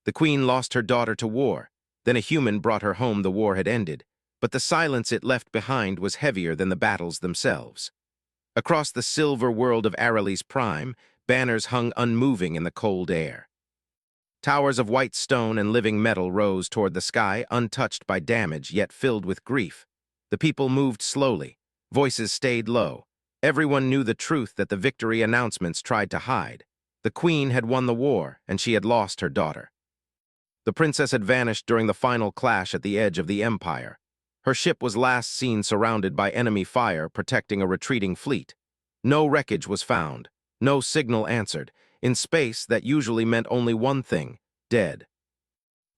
The queen lost her daughter to war. Then a human brought her home. The war had ended, but the silence it left behind was heavier than the battles themselves. Across the silver world of Aralee's prime, banners hung unmoving in the cold air. Towers of white stone and living metal rose toward the sky, untouched by damage, yet filled with grief. The people moved slowly. Voices stayed low. Everyone knew the truth that the victory announcements tried to hide. The queen had won the war, and she had lost her daughter. The princess had vanished during the final clash at the edge of the empire. Her ship was last seen surrounded by enemy fire, protecting a retreating fleet. No wreckage was found. No signal answered. In space, that usually meant only one thing: dead.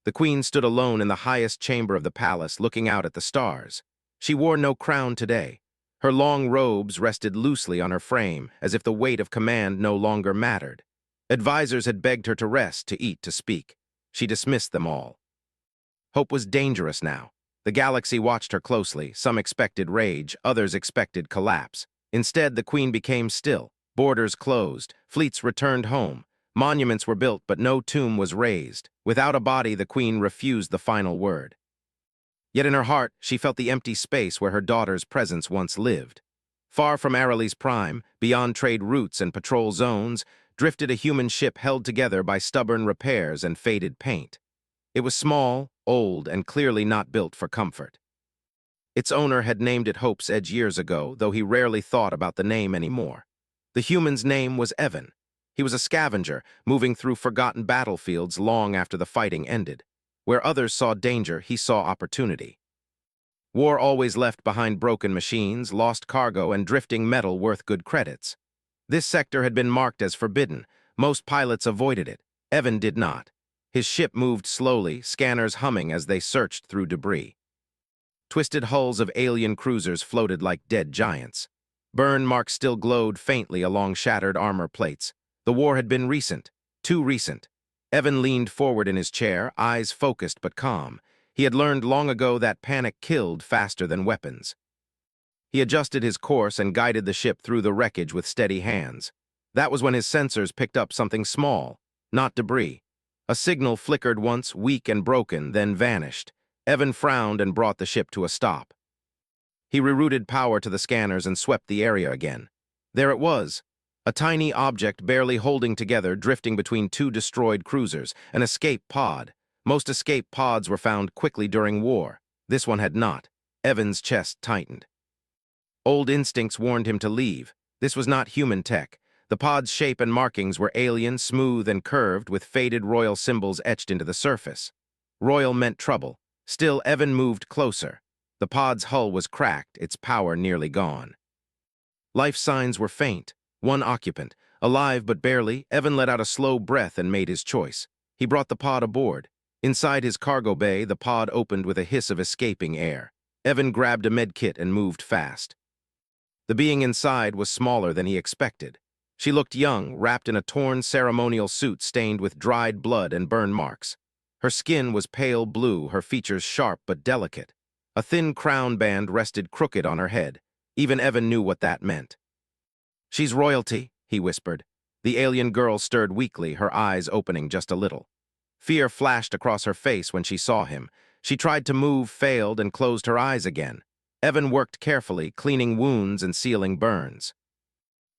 The queen stood alone in the highest chamber of the palace, looking out at the stars. She wore no crown today. Her long robes rested loosely on her frame, as if the weight of command no longer mattered. Advisors had begged her to rest, to eat, to speak. She dismissed them all. Hope was dangerous now. The galaxy watched her closely. Some expected rage, others expected collapse. Instead, the queen became still. Borders closed. Fleets returned home. Monuments were built, but no tomb was raised. Without a body, the queen refused the final word. Yet in her heart, she felt the empty space where her daughter's presence once lived. Far from Aralee's prime, beyond trade routes and patrol zones, drifted a human ship held together by stubborn repairs and faded paint. It was small, old, and clearly not built for comfort. Its owner had named it Hope's Edge years ago, though he rarely thought about the name anymore. The human's name was Evan. He was a scavenger, moving through forgotten battlefields long after the fighting ended. Where others saw danger, he saw opportunity. War always left behind broken machines, lost cargo, and drifting metal worth good credits. This sector had been marked as forbidden. Most pilots avoided it. Evan did not. His ship moved slowly, scanners humming as they searched through debris. Twisted hulls of alien cruisers floated like dead giants. Burn marks still glowed faintly along shattered armor plates. The war had been recent, too recent. Evan leaned forward in his chair, eyes focused but calm. He had learned long ago that panic killed faster than weapons. He adjusted his course and guided the ship through the wreckage with steady hands. That was when his sensors picked up something small, not debris. A signal flickered once, weak and broken, then vanished. Evan frowned and brought the ship to a stop. He rerouted power to the scanners and swept the area again. There it was, a tiny object barely holding together, drifting between two destroyed cruisers, an escape pod. Most escape pods were found quickly during war. This one had not. Evan's chest tightened. Old instincts warned him to leave. This was not human tech. The pod's shape and markings were alien, smooth and curved, with faded royal symbols etched into the surface. Royal meant trouble. Still, Evan moved closer. The pod's hull was cracked, its power nearly gone. Life signs were faint. One occupant, alive but barely. Evan let out a slow breath and made his choice. He brought the pod aboard. Inside his cargo bay, the pod opened with a hiss of escaping air. Evan grabbed a med kit and moved fast. The being inside was smaller than he expected. She looked young, wrapped in a torn ceremonial suit stained with dried blood and burn marks. Her skin was pale blue, her features sharp but delicate. A thin crown band rested crooked on her head. Even Evan knew what that meant. "She's royalty," he whispered. The alien girl stirred weakly, her eyes opening just a little. Fear flashed across her face when she saw him. She tried to move, failed, and closed her eyes again. Evan worked carefully, cleaning wounds and sealing burns.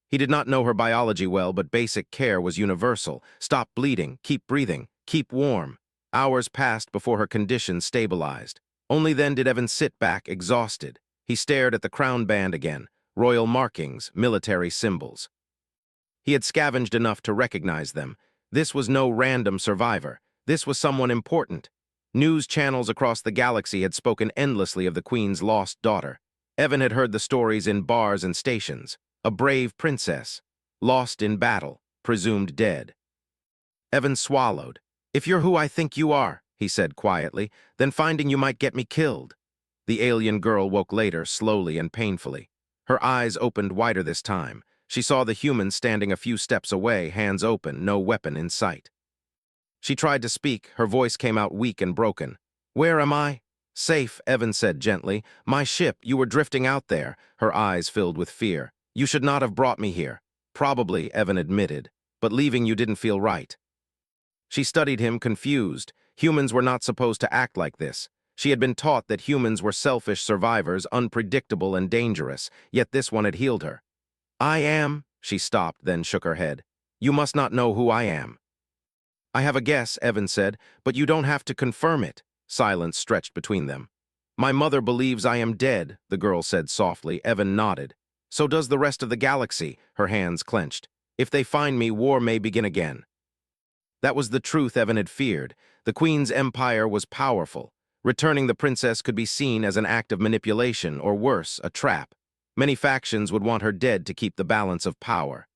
He did not know her biology well, but basic care was universal. Stop bleeding, keep breathing, keep warm. Hours passed before her condition stabilized. Only then did Evan sit back, exhausted. He stared at the crown band again, royal markings, military symbols. He had scavenged enough to recognize them. This was no random survivor. This was someone important. News channels across the galaxy had spoken endlessly of the Queen's lost daughter. Evan had heard the stories in bars and stations. A brave princess, lost in battle, presumed dead. Evan swallowed. "If you're who I think you are," he said quietly, "then finding you might get me killed." The alien girl woke later, slowly and painfully. Her eyes opened wider this time. She saw the human standing a few steps away, hands open, no weapon in sight. She tried to speak. Her voice came out weak and broken. "Where am I?" "Safe," Evan said gently. "My ship, you were drifting out there." Her eyes filled with fear. "You should not have brought me here." "Probably," Evan admitted, "but leaving you didn't feel right." She studied him, confused. Humans were not supposed to act like this. She had been taught that humans were selfish survivors, unpredictable and dangerous, yet this one had healed her. I am, she stopped, then shook her head. You must not know who I am. I have a guess, Evan said, but you don't have to confirm it. Silence stretched between them. My mother believes I am dead, the girl said softly. Evan nodded. So does the rest of the galaxy, her hands clenched. If they find me, war may begin again. That was the truth Evan had feared. The Queen's empire was powerful. Returning the princess could be seen as an act of manipulation, or worse, a trap. Many factions would want her dead to keep the balance of power.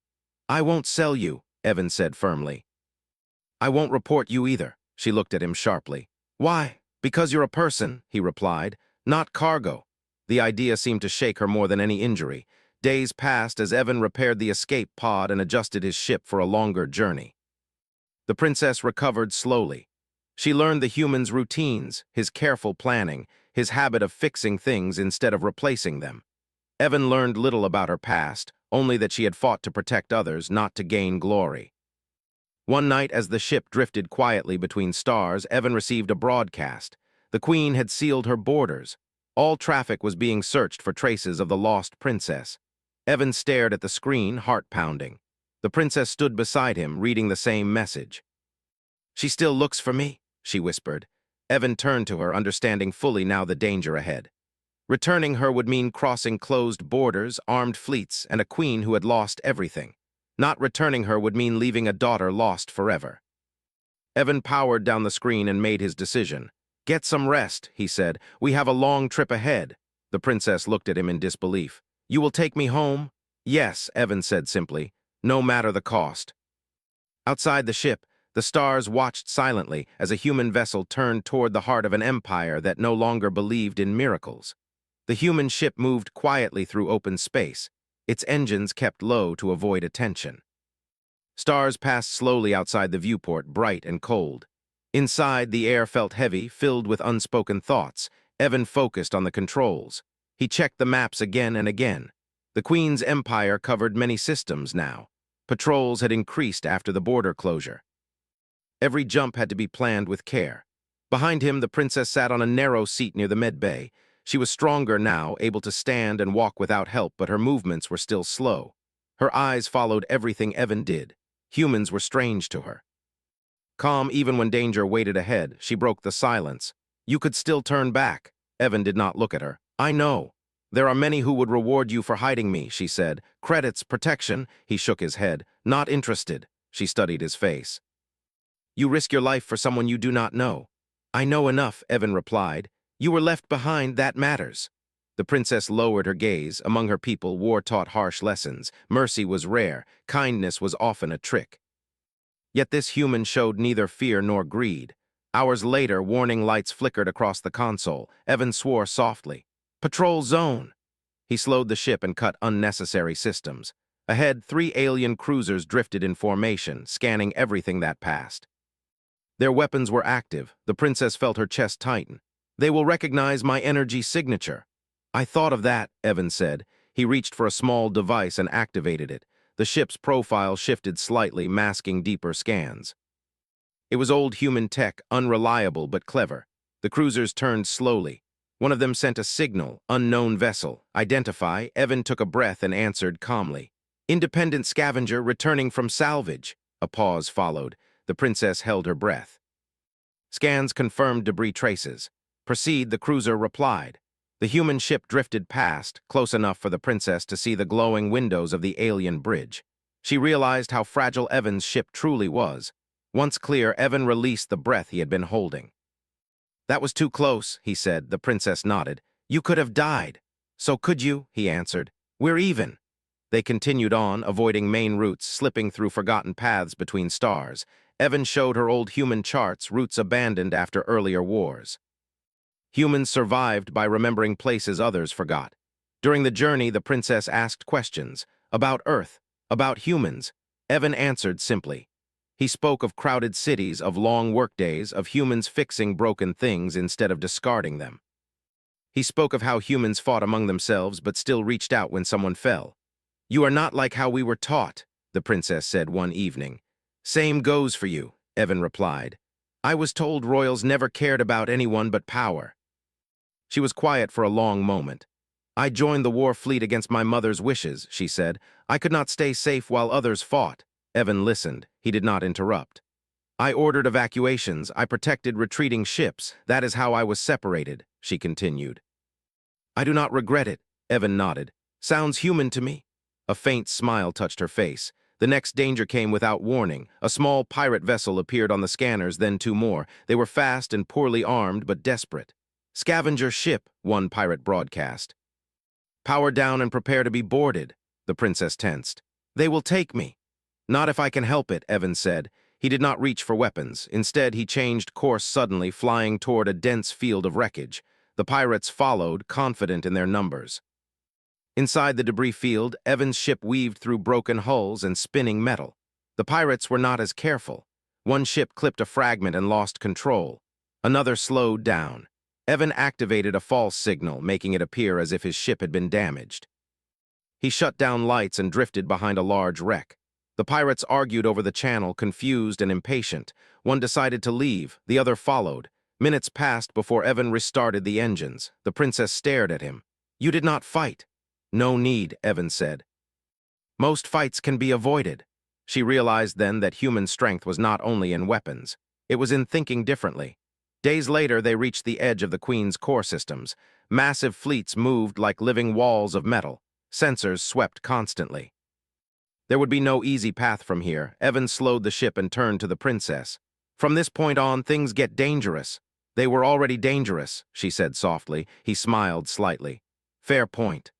I won't sell you, Evan said firmly. I won't report you either, she looked at him sharply. Why? Because you're a person, he replied, not cargo. The idea seemed to shake her more than any injury. Days passed as Evan repaired the escape pod and adjusted his ship for a longer journey. The princess recovered slowly. She learned the human's routines, his careful planning, his habit of fixing things instead of replacing them. Evan learned little about her past, only that she had fought to protect others, not to gain glory. One night, as the ship drifted quietly between stars, Evan received a broadcast. The Queen had sealed her borders. All traffic was being searched for traces of the lost princess. Evan stared at the screen, heart pounding. The princess stood beside him, reading the same message. She still looks for me, she whispered. Evan turned to her, understanding fully now the danger ahead. Returning her would mean crossing closed borders, armed fleets, and a queen who had lost everything. Not returning her would mean leaving a daughter lost forever. Evan powered down the screen and made his decision. Get some rest, he said. We have a long trip ahead. The princess looked at him in disbelief. You will take me home? Yes, Evan said simply. No matter the cost. Outside the ship, the stars watched silently as a human vessel turned toward the heart of an empire that no longer believed in miracles. The human ship moved quietly through open space. Its engines kept low to avoid attention. Stars passed slowly outside the viewport, bright and cold. Inside, the air felt heavy, filled with unspoken thoughts. Evan focused on the controls. He checked the maps again and again. The Queen's empire covered many systems now. Patrols had increased after the border closure. Every jump had to be planned with care. Behind him, the princess sat on a narrow seat near the med bay. She was stronger now, able to stand and walk without help, but her movements were still slow. Her eyes followed everything Evan did. Humans were strange to her. Calm even when danger waited ahead, she broke the silence. You could still turn back. Evan did not look at her. I know. There are many who would reward you for hiding me, she said. Credits, protection. He shook his head. Not interested. She studied his face. You risk your life for someone you do not know. I know enough, Evan replied. You were left behind, that matters. The princess lowered her gaze. Among her people, war taught harsh lessons. Mercy was rare. Kindness was often a trick. Yet this human showed neither fear nor greed. Hours later, warning lights flickered across the console. Evan swore softly. Patrol zone! He slowed the ship and cut unnecessary systems. Ahead, 3 alien cruisers drifted in formation, scanning everything that passed. Their weapons were active. The princess felt her chest tighten. They will recognize my energy signature. I thought of that, Evan said. He reached for a small device and activated it. The ship's profile shifted slightly, masking deeper scans. It was old human tech, unreliable but clever. The cruisers turned slowly. One of them sent a signal, unknown vessel. Identify. Evan took a breath and answered calmly. Independent scavenger returning from salvage. A pause followed. The princess held her breath. Scans confirmed debris traces. Proceed, the cruiser replied. The human ship drifted past, close enough for the princess to see the glowing windows of the alien bridge. She realized how fragile Evan's ship truly was. Once clear, Evan released the breath he had been holding. That was too close, he said. The princess nodded. You could have died. So could you, he answered. We're even. They continued on, avoiding main routes, slipping through forgotten paths between stars. Evan showed her old human charts, routes abandoned after earlier wars. Humans survived by remembering places others forgot. During the journey, the princess asked questions about Earth, about humans. Evan answered simply. He spoke of crowded cities, of long workdays, of humans fixing broken things instead of discarding them. He spoke of how humans fought among themselves but still reached out when someone fell. You are not like how we were taught, the princess said one evening. Same goes for you. Evan replied. I was told royals never cared about anyone but power. She was quiet for a long moment. I joined the war fleet against my mother's wishes, she said. I could not stay safe while others fought. Evan listened. He did not interrupt. I ordered evacuations. I protected retreating ships. That is how I was separated, she continued. I do not regret it, Evan nodded. Sounds human to me. A faint smile touched her face. The next danger came without warning. A small pirate vessel appeared on the scanners, then two more. They were fast and poorly armed, but desperate. Scavenger ship, one pirate broadcast. Power down and prepare to be boarded, the princess tensed. They will take me. Not if I can help it, Evan said. He did not reach for weapons. Instead, he changed course suddenly, flying toward a dense field of wreckage. The pirates followed, confident in their numbers. Inside the debris field, Evan's ship weaved through broken hulls and spinning metal. The pirates were not as careful. One ship clipped a fragment and lost control. Another slowed down. Evan activated a false signal, making it appear as if his ship had been damaged. He shut down lights and drifted behind a large wreck. The pirates argued over the channel, confused and impatient. One decided to leave, the other followed. Minutes passed before Evan restarted the engines. The princess stared at him. You did not fight. No need, Evan said. Most fights can be avoided. She realized then that human strength was not only in weapons. It was in thinking differently. Days later, they reached the edge of the Queen's core systems. Massive fleets moved like living walls of metal. Sensors swept constantly. There would be no easy path from here. Evan slowed the ship and turned to the princess. From this point on, things get dangerous. They were already dangerous, she said softly. He smiled slightly. Fair point.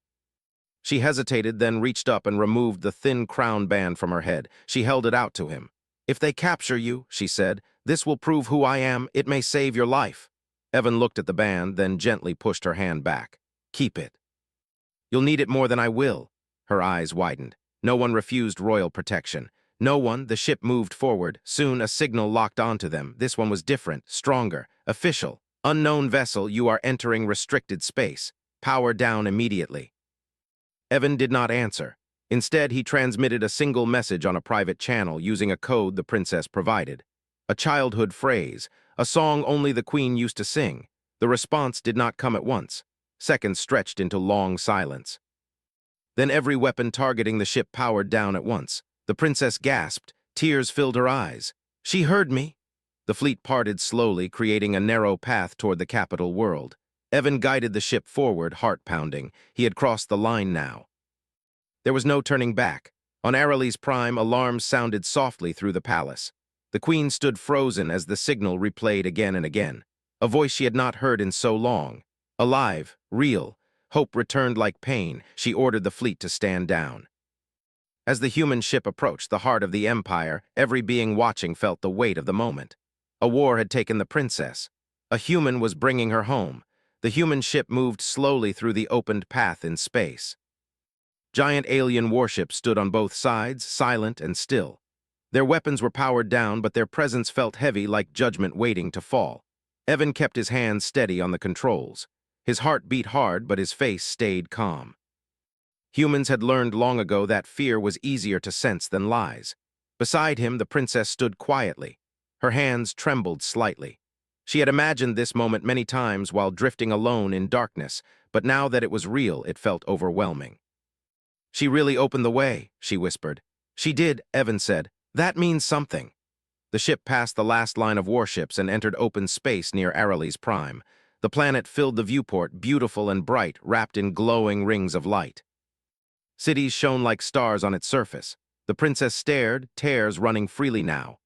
She hesitated, then reached up and removed the thin crown band from her head. She held it out to him. If they capture you, she said, this will prove who I am. It may save your life. Evan looked at the band, then gently pushed her hand back. Keep it. You'll need it more than I will. Her eyes widened. No one refused royal protection. No one. The ship moved forward. Soon a signal locked onto them. This one was different, stronger, official. Unknown vessel, you are entering restricted space. Power down immediately. Evan did not answer. Instead, he transmitted a single message on a private channel using a code the princess provided. A childhood phrase, a song only the Queen used to sing. The response did not come at once. Seconds stretched into long silence. Then every weapon targeting the ship powered down at once. The princess gasped. Tears filled her eyes. She heard me. The fleet parted slowly, creating a narrow path toward the capital world. Evan guided the ship forward, heart pounding. He had crossed the line now. There was no turning back. On Aralee's prime, alarms sounded softly through the palace. The Queen stood frozen as the signal replayed again and again. A voice she had not heard in so long. Alive, real. Hope returned like pain. She ordered the fleet to stand down. As the human ship approached the heart of the Empire, every being watching felt the weight of the moment. A war had taken the princess. A human was bringing her home. The human ship moved slowly through the opened path in space. Giant alien warships stood on both sides, silent and still. Their weapons were powered down, but their presence felt heavy like judgment waiting to fall. Evan kept his hands steady on the controls. His heart beat hard, but his face stayed calm. Humans had learned long ago that fear was easier to sense than lies. Beside him, the princess stood quietly. Her hands trembled slightly. She had imagined this moment many times while drifting alone in darkness, but now that it was real, it felt overwhelming. She really opened the way, she whispered. She did, Evan said. That means something. The ship passed the last line of warships and entered open space near Aralee's prime. The planet filled the viewport, beautiful and bright, wrapped in glowing rings of light. Cities shone like stars on its surface. The princess stared, tears running freely now.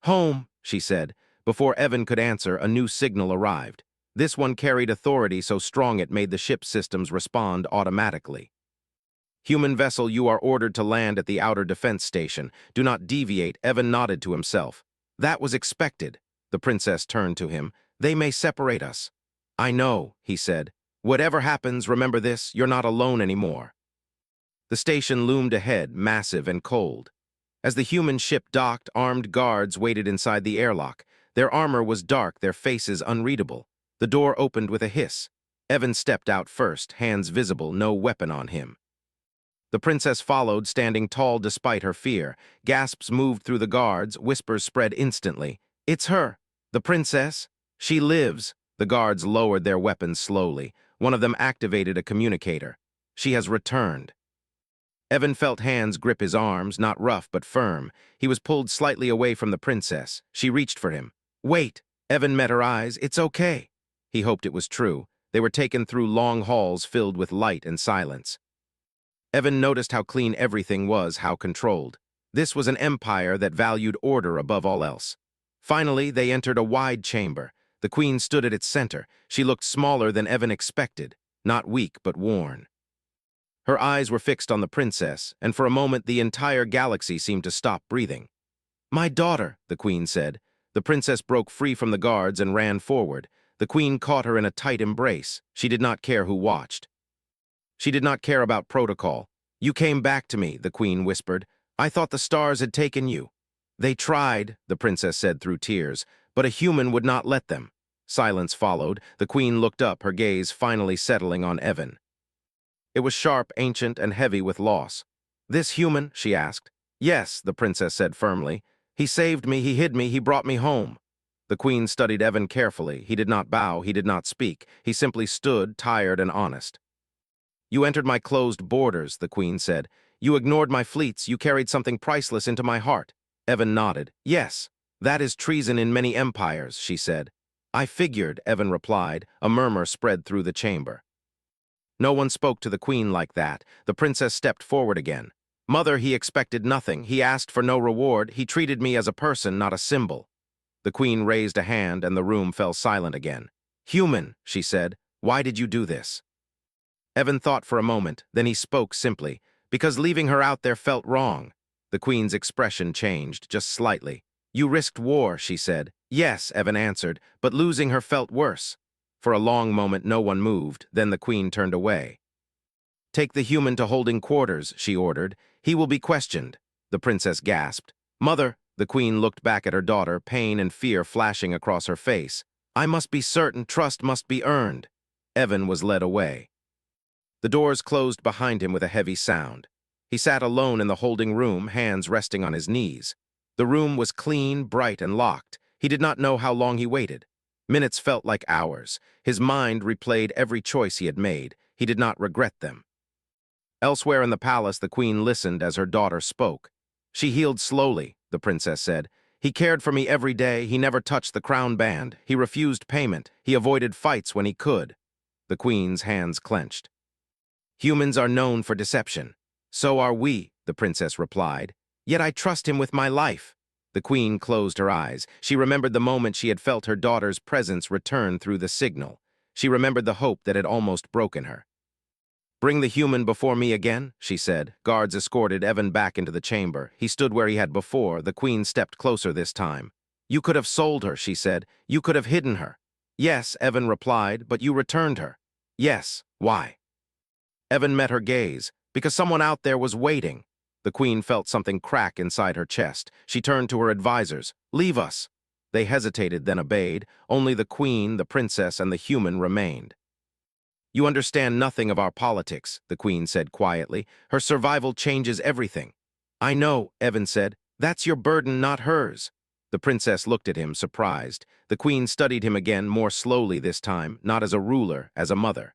Home, she said. Before Evan could answer, a new signal arrived. This one carried authority so strong it made the ship's systems respond automatically. Human vessel, you are ordered to land at the outer defense station. Do not deviate. Evan nodded to himself. That was expected. The princess turned to him. They may separate us. I know, he said. Whatever happens, remember this, you're not alone anymore. The station loomed ahead, massive and cold. As the human ship docked, armed guards waited inside the airlock. Their armor was dark, their faces unreadable. The door opened with a hiss. Evan stepped out first, hands visible, no weapon on him. The princess followed, standing tall despite her fear. Gasps moved through the guards, whispers spread instantly. "It's her! The princess! She lives!" The guards lowered their weapons slowly. One of them activated a communicator. "She has returned." Evan felt hands grip his arms, not rough but firm. He was pulled slightly away from the princess. She reached for him. "Wait!" Evan met her eyes. "It's okay." He hoped it was true. They were taken through long halls filled with light and silence. Evan noticed how clean everything was, how controlled. This was an empire that valued order above all else. Finally, they entered a wide chamber. The queen stood at its center. She looked smaller than Evan expected, not weak but worn. Her eyes were fixed on the princess, and for a moment the entire galaxy seemed to stop breathing. "My daughter," the queen said. The princess broke free from the guards and ran forward. The queen caught her in a tight embrace. She did not care who watched. She did not care about protocol. "You came back to me," the queen whispered. "I thought the stars had taken you." "They tried," the princess said through tears, "but a human would not let them." Silence followed. The queen looked up, her gaze finally settling on Evan. It was sharp, ancient, and heavy with loss. "This human?" she asked. "Yes," the princess said firmly. "He saved me, he hid me, he brought me home." The queen studied Evan carefully. He did not bow, he did not speak. He simply stood, tired and honest. "You entered my closed borders," the queen said. "You ignored my fleets, you carried something priceless into my heart." Evan nodded. "Yes, that is treason in many empires," she said. "I figured," Evan replied. A murmur spread through the chamber. No one spoke to the queen like that. The princess stepped forward again. "Mother, he expected nothing. He asked for no reward. He treated me as a person, not a symbol." The queen raised a hand and the room fell silent again. "Human," she said, "why did you do this?" Evan thought for a moment, then he spoke simply. "Because leaving her out there felt wrong." The queen's expression changed, just slightly. "You risked war," she said. "Yes," Evan answered, "but losing her felt worse." For a long moment no one moved, then the queen turned away. "Take the human to holding quarters," she ordered. "He will be questioned." The princess gasped. "Mother," the queen looked back at her daughter, pain and fear flashing across her face. "I must be certain, trust must be earned." Evan was led away. The doors closed behind him with a heavy sound. He sat alone in the holding room, hands resting on his knees. The room was clean, bright, and locked. He did not know how long he waited. Minutes felt like hours. His mind replayed every choice he had made. He did not regret them. Elsewhere in the palace, the queen listened as her daughter spoke. "She healed slowly," the princess said. "He cared for me every day. He never touched the crown band. He refused payment. He avoided fights when he could." The queen's hands clenched. "Humans are known for deception." "So are we," the princess replied. "Yet I trust him with my life." The queen closed her eyes. She remembered the moment she had felt her daughter's presence return through the signal. She remembered the hope that had almost broken her. "Bring the human before me again," she said. Guards escorted Evan back into the chamber. He stood where he had before. The queen stepped closer this time. "You could have sold her," she said. "You could have hidden her." "Yes," Evan replied, "but you returned her." "Yes, why?" Evan met her gaze. "Because someone out there was waiting." The queen felt something crack inside her chest. She turned to her advisors. "Leave us." They hesitated, then obeyed. Only the queen, the princess, and the human remained. "You understand nothing of our politics," the queen said quietly. "Her survival changes everything." "I know," Evan said. "That's your burden, not hers." The princess looked at him, surprised. The queen studied him again, more slowly this time, not as a ruler, as a mother.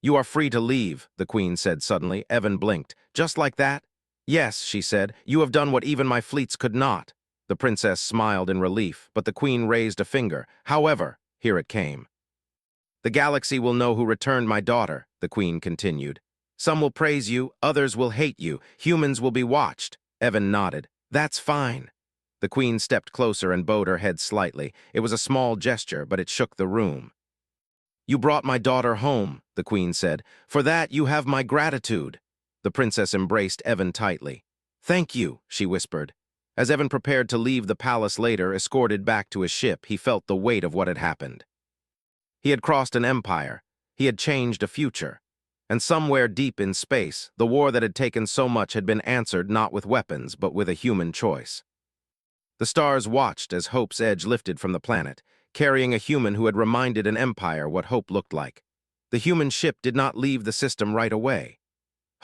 "You are free to leave," the queen said suddenly. Evan blinked. "Just like that?" "Yes," she said. "You have done what even my fleets could not." The princess smiled in relief, but the queen raised a finger. "However," here it came. "The galaxy will know who returned my daughter," the queen continued. "Some will praise you, others will hate you. Humans will be watched." Evan nodded. "That's fine." The queen stepped closer and bowed her head slightly. It was a small gesture, but it shook the room. "You brought my daughter home," the queen said. "For that you have my gratitude." The princess embraced Evan tightly. "Thank you," she whispered. As Evan prepared to leave the palace later, escorted back to his ship, he felt the weight of what had happened. He had crossed an empire. He had changed a future. And somewhere deep in space, the war that had taken so much had been answered not with weapons, but with a human choice. The stars watched as Hope's edge lifted from the planet, carrying a human who had reminded an empire what hope looked like. The human ship did not leave the system right away.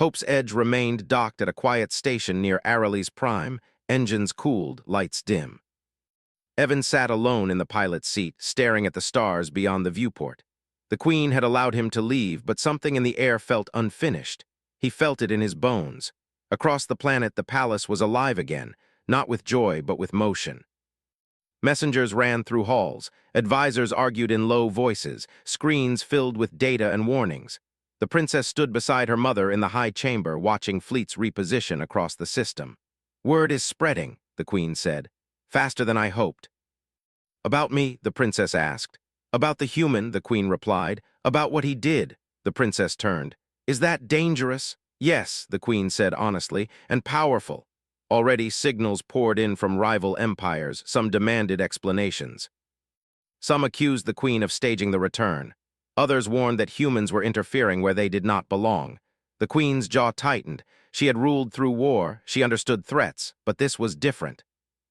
Hope's Edge remained docked at a quiet station near Aralee's Prime, engines cooled, lights dim. Evan sat alone in the pilot's seat, staring at the stars beyond the viewport. The Queen had allowed him to leave, but something in the air felt unfinished. He felt it in his bones. Across the planet, the palace was alive again, not with joy, but with motion. Messengers ran through halls. Advisors argued in low voices, screens filled with data and warnings. The princess stood beside her mother in the high chamber, watching fleets reposition across the system. "Word is spreading," the Queen said. "Faster than I hoped." "About me?" the princess asked. "About the human," the Queen replied. "About what he did." The princess turned. "Is that dangerous?" "Yes," the Queen said honestly, "and powerful." Already signals poured in from rival empires, some demanded explanations. Some accused the Queen of staging the return. Others warned that humans were interfering where they did not belong. The Queen's jaw tightened. She had ruled through war, she understood threats, but this was different.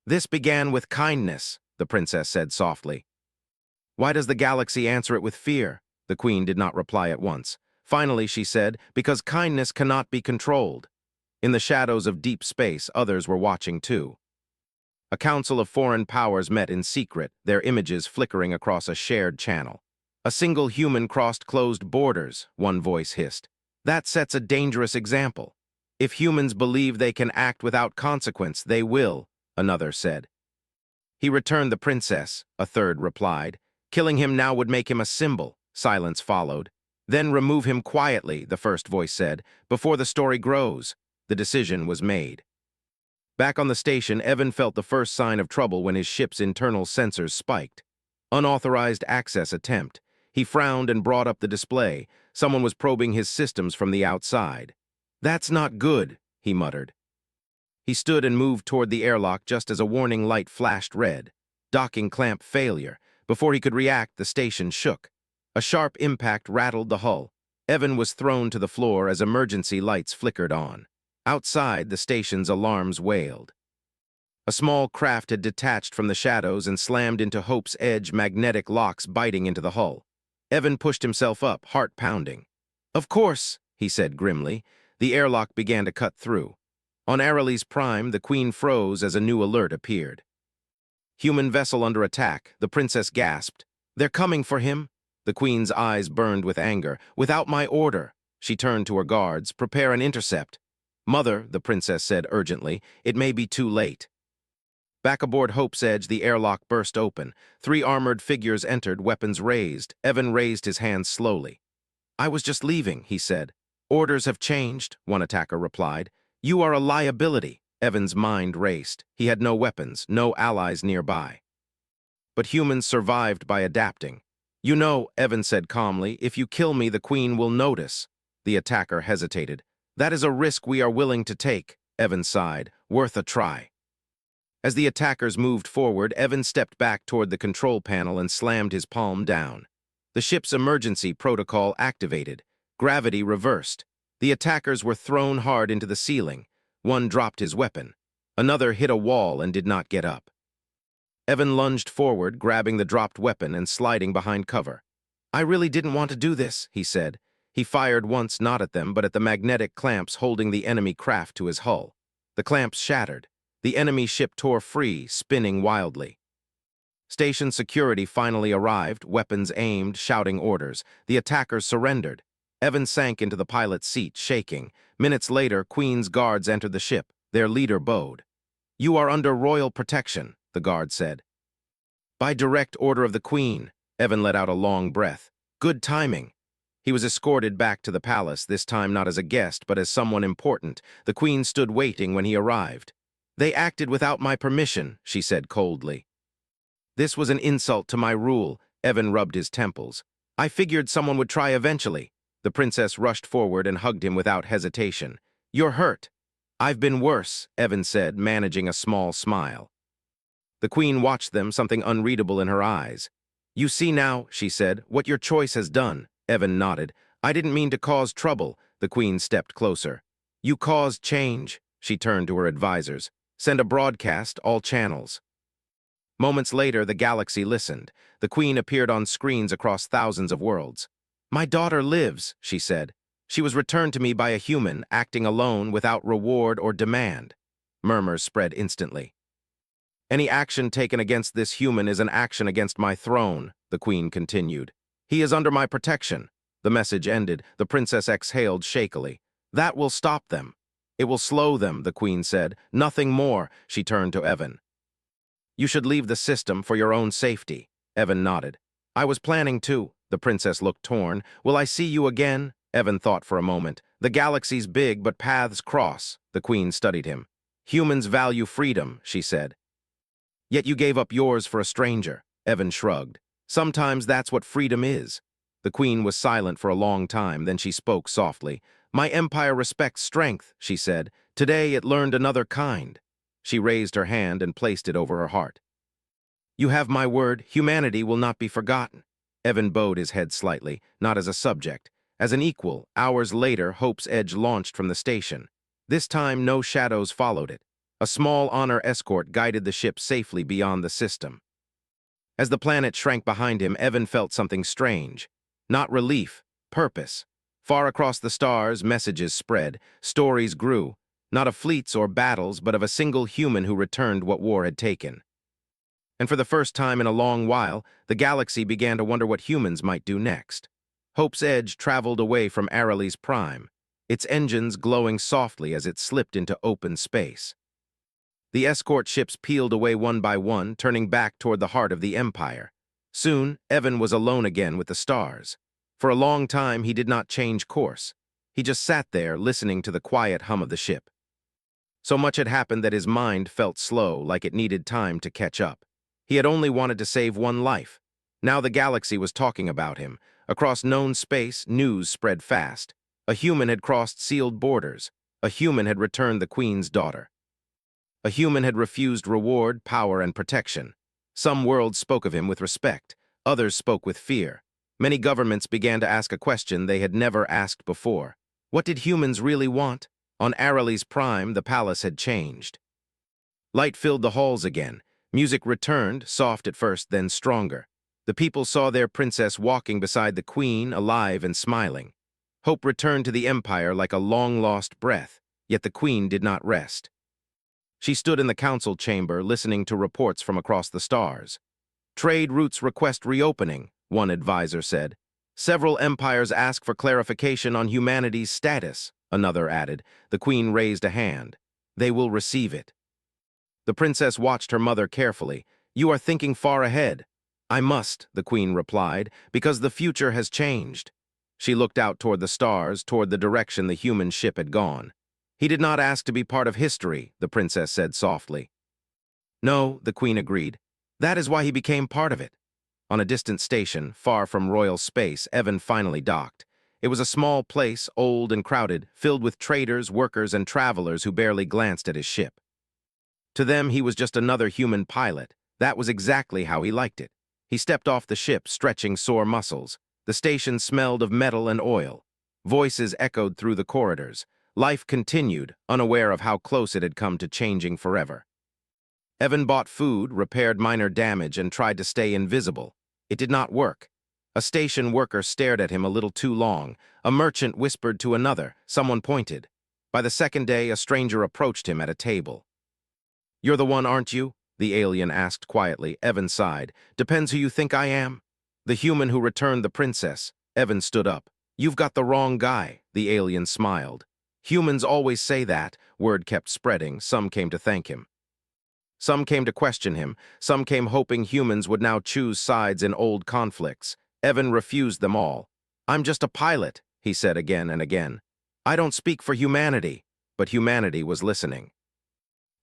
"This began with kindness," the princess said softly. "Why does the galaxy answer it with fear?" The Queen did not reply at once. Finally, she said, "Because kindness cannot be controlled." In the shadows of deep space, others were watching too. A council of foreign powers met in secret, their images flickering across a shared channel. "A single human crossed closed borders," one voice hissed. "That sets a dangerous example. If humans believe they can act without consequence, they will," another said. "He returned the princess," a third replied. "Killing him now would make him a symbol." Silence followed. "Then remove him quietly," the first voice said, "before the story grows." The decision was made. Back on the station, Evan felt the first sign of trouble when his ship's internal sensors spiked. Unauthorized access attempt. He frowned and brought up the display. Someone was probing his systems from the outside. "That's not good," he muttered. He stood and moved toward the airlock just as a warning light flashed red. Docking clamp failure. Before he could react, the station shook. A sharp impact rattled the hull. Evan was thrown to the floor as emergency lights flickered on. Outside, the station's alarms wailed. A small craft had detached from the shadows and slammed into Hope's Edge, magnetic locks biting into the hull. Evan pushed himself up, heart pounding. "Of course," he said grimly. The airlock began to cut through. On Aralee's Prime, the Queen froze as a new alert appeared. "Human vessel under attack," the princess gasped. "They're coming for him." The Queen's eyes burned with anger. "Without my order." She turned to her guards. "Prepare an intercept." "Mother," the princess said urgently, "it may be too late." Back aboard Hope's Edge, the airlock burst open. 3 armored figures entered, weapons raised. Evan raised his hands slowly. "I was just leaving," he said. "Orders have changed," one attacker replied. "You are a liability." Evan's mind raced. He had no weapons, no allies nearby. But humans survived by adapting. "You know," Evan said calmly, "if you kill me, the Queen will notice." The attacker hesitated. "That is a risk we are willing to take," Evan sighed. "Worth a try." As the attackers moved forward, Evan stepped back toward the control panel and slammed his palm down. The ship's emergency protocol activated. Gravity reversed. The attackers were thrown hard into the ceiling. One dropped his weapon. Another hit a wall and did not get up. Evan lunged forward, grabbing the dropped weapon and sliding behind cover. "I really didn't want to do this," he said. He fired once, not at them, but at the magnetic clamps holding the enemy craft to his hull. The clamps shattered. The enemy ship tore free, spinning wildly. Station security finally arrived, weapons aimed, shouting orders. The attackers surrendered. Evan sank into the pilot's seat, shaking. Minutes later, Queen's guards entered the ship. Their leader bowed. "You are under royal protection," the guard said. "By direct order of the Queen." Evan let out a long breath. "Good timing." He was escorted back to the palace, this time not as a guest, but as someone important. The Queen stood waiting when he arrived. "They acted without my permission," she said coldly. "This was an insult to my rule." Evan rubbed his temples. "I figured someone would try eventually." The princess rushed forward and hugged him without hesitation. "You're hurt." "I've been worse," Evan said, managing a small smile. The Queen watched them, something unreadable in her eyes. "You see now," she said, "what your choice has done." Evan nodded. "I didn't mean to cause trouble." The Queen stepped closer. "You caused change." She turned to her advisors. "Send a broadcast, all channels." Moments later, the galaxy listened. The Queen appeared on screens across thousands of worlds. "My daughter lives," she said. She was returned to me by a human, acting alone without reward or demand. Murmurs spread instantly. Any action taken against this human is an action against my throne, the queen continued. He is under my protection. The message ended. The princess exhaled shakily. That will stop them. It will slow them, the queen said. Nothing more. She turned to Evan. You should leave the system for your own safety. Evan nodded. I was planning to. The princess looked torn. Will I see you again? Evan thought for a moment. The galaxy's big, but paths cross. The queen studied him. Humans value freedom, she said. Yet you gave up yours for a stranger. Evan shrugged. Sometimes that's what freedom is. The queen was silent for a long time, then she spoke softly. My empire respects strength, she said. Today it learned another kind. She raised her hand and placed it over her heart. You have my word, humanity will not be forgotten. Evan bowed his head slightly, not as a subject. As an equal, hours later, Hope's Edge launched from the station. This time, no shadows followed it. A small honor escort guided the ship safely beyond the system. As the planet shrank behind him, Evan felt something strange. Not relief, purpose. Far across the stars, messages spread, stories grew, not of fleets or battles, but of a single human who returned what war had taken. And for the first time in a long while, the galaxy began to wonder what humans might do next. Hope's Edge traveled away from Aralee's prime, its engines glowing softly as it slipped into open space. The escort ships peeled away one by one, turning back toward the heart of the Empire. Soon, Evan was alone again with the stars. For a long time, he did not change course. He just sat there, listening to the quiet hum of the ship. So much had happened that his mind felt slow, like it needed time to catch up. He had only wanted to save one life. Now the galaxy was talking about him. Across known space, news spread fast. A human had crossed sealed borders. A human had returned the Queen's daughter. A human had refused reward, power, and protection. Some worlds spoke of him with respect. Others spoke with fear. Many governments began to ask a question they had never asked before. What did humans really want? On Aralee's prime, the palace had changed. Light filled the halls again. Music returned, soft at first, then stronger. The people saw their princess walking beside the queen, alive and smiling. Hope returned to the empire like a long-lost breath, yet the queen did not rest. She stood in the council chamber, listening to reports from across the stars. Trade routes request reopening, one advisor said. Several empires ask for clarification on humanity's status, another added. The queen raised a hand. They will receive it. The princess watched her mother carefully. You are thinking far ahead. I must, the queen replied, because the future has changed. She looked out toward the stars, toward the direction the human ship had gone. He did not ask to be part of history, the princess said softly. No, the queen agreed. That is why he became part of it. On a distant station, far from royal space, Evan finally docked. It was a small place, old and crowded, filled with traders, workers, and travelers who barely glanced at his ship. To them, he was just another human pilot. That was exactly how he liked it. He stepped off the ship, stretching sore muscles. The station smelled of metal and oil. Voices echoed through the corridors. Life continued, unaware of how close it had come to changing forever. Evan bought food, repaired minor damage, and tried to stay invisible. It did not work. A station worker stared at him a little too long. A merchant whispered to another. Someone pointed. By the second day, a stranger approached him at a table. You're the one, aren't you? The alien asked quietly. Evan sighed. Depends who you think I am. The human who returned the princess. Evan stood up. You've got the wrong guy. The alien smiled. Humans always say that. Word kept spreading. Some came to thank him. Some came to question him. Some came hoping humans would now choose sides in old conflicts. Evan refused them all. I'm just a pilot, he said again and again. I don't speak for humanity. But humanity was listening.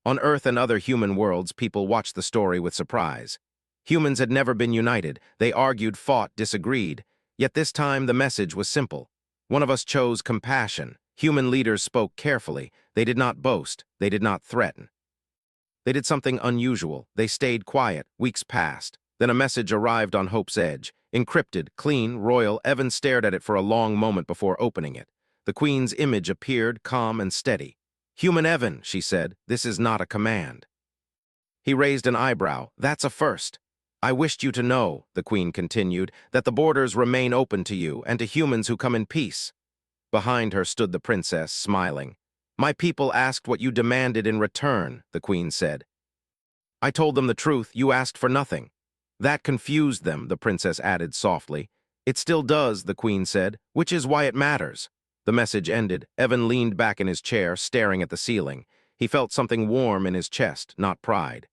On Earth and other human worlds, people watched the story with surprise. Humans had never been united. They argued, fought, disagreed. Yet this time the message was simple. One of us chose compassion. Human leaders spoke carefully. They did not boast. They did not threaten. They did something unusual. They stayed quiet. Weeks passed. Then a message arrived on Hope's Edge. Encrypted, clean, royal. Evan stared at it for a long moment before opening it. The Queen's image appeared, calm and steady. Human Evan, she said, this is not a command. He raised an eyebrow. That's a first. I wished you to know, the Queen continued, that the borders remain open to you and to humans who come in peace. Behind her stood the princess, smiling. "My people asked what you demanded in return," the queen said. "I told them the truth, you asked for nothing." "That confused them," the princess added softly. "It still does," the queen said, "which is why it matters." The message ended. Evan leaned back in his chair, staring at the ceiling. He felt something warm in his chest, not pride.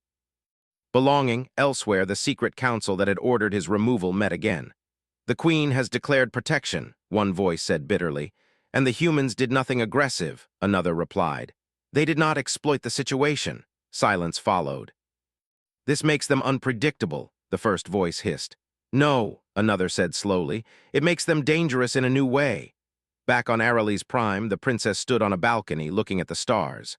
Belonging, elsewhere, the secret council that had ordered his removal met again. "The queen has declared protection," one voice said bitterly. "And the humans did nothing aggressive," another replied. "They did not exploit the situation." Silence followed. "This makes them unpredictable," the first voice hissed. "No," another said slowly. "It makes them dangerous in a new way." Back on Aralee's prime, the princess stood on a balcony looking at the stars.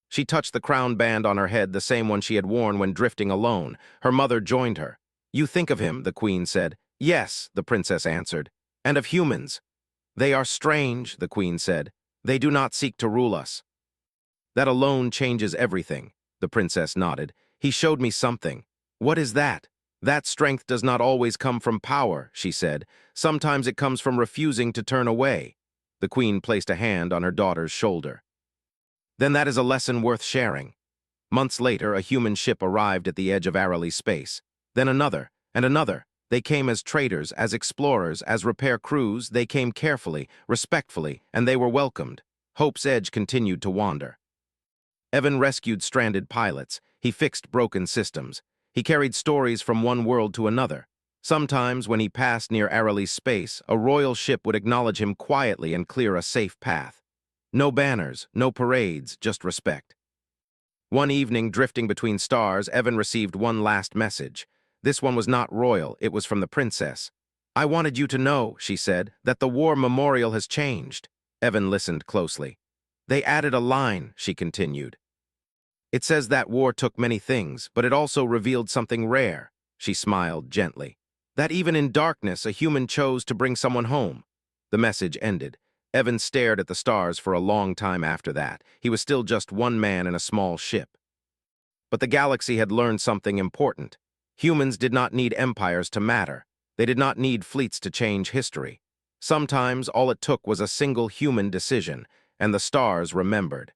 She touched the crown band on her head, the same one she had worn when drifting alone. Her mother joined her. "You think of him," the queen said. "Yes," the princess answered. "And of humans." "They are strange," the queen said. "They do not seek to rule us." "That alone changes everything," the princess nodded. "He showed me something." "What is that?" "That strength does not always come from power," she said. "Sometimes it comes from refusing to turn away." The queen placed a hand on her daughter's shoulder. "Then that is a lesson worth sharing." Months later, a human ship arrived at the edge of Aralee space. Then another, and another. They came as traders, as explorers, as repair crews. They came carefully, respectfully, and they were welcomed. Hope's Edge continued to wander. Evan rescued stranded pilots. He fixed broken systems. He carried stories from one world to another. Sometimes, when he passed near Aralee's space, a royal ship would acknowledge him quietly and clear a safe path. No banners, no parades, just respect. One evening, drifting between stars, Evan received one last message. This one was not royal, it was from the princess. "I wanted you to know," she said, "that the war memorial has changed." Evan listened closely. "They added a line," she continued. "It says that war took many things, but it also revealed something rare." She smiled gently. "That even in darkness, a human chose to bring someone home." The message ended. Evan stared at the stars for a long time after that. He was still just one man in a small ship. But the galaxy had learned something important. Humans did not need empires to matter. They did not need fleets to change history. Sometimes all it took was a single human decision, and the stars remembered.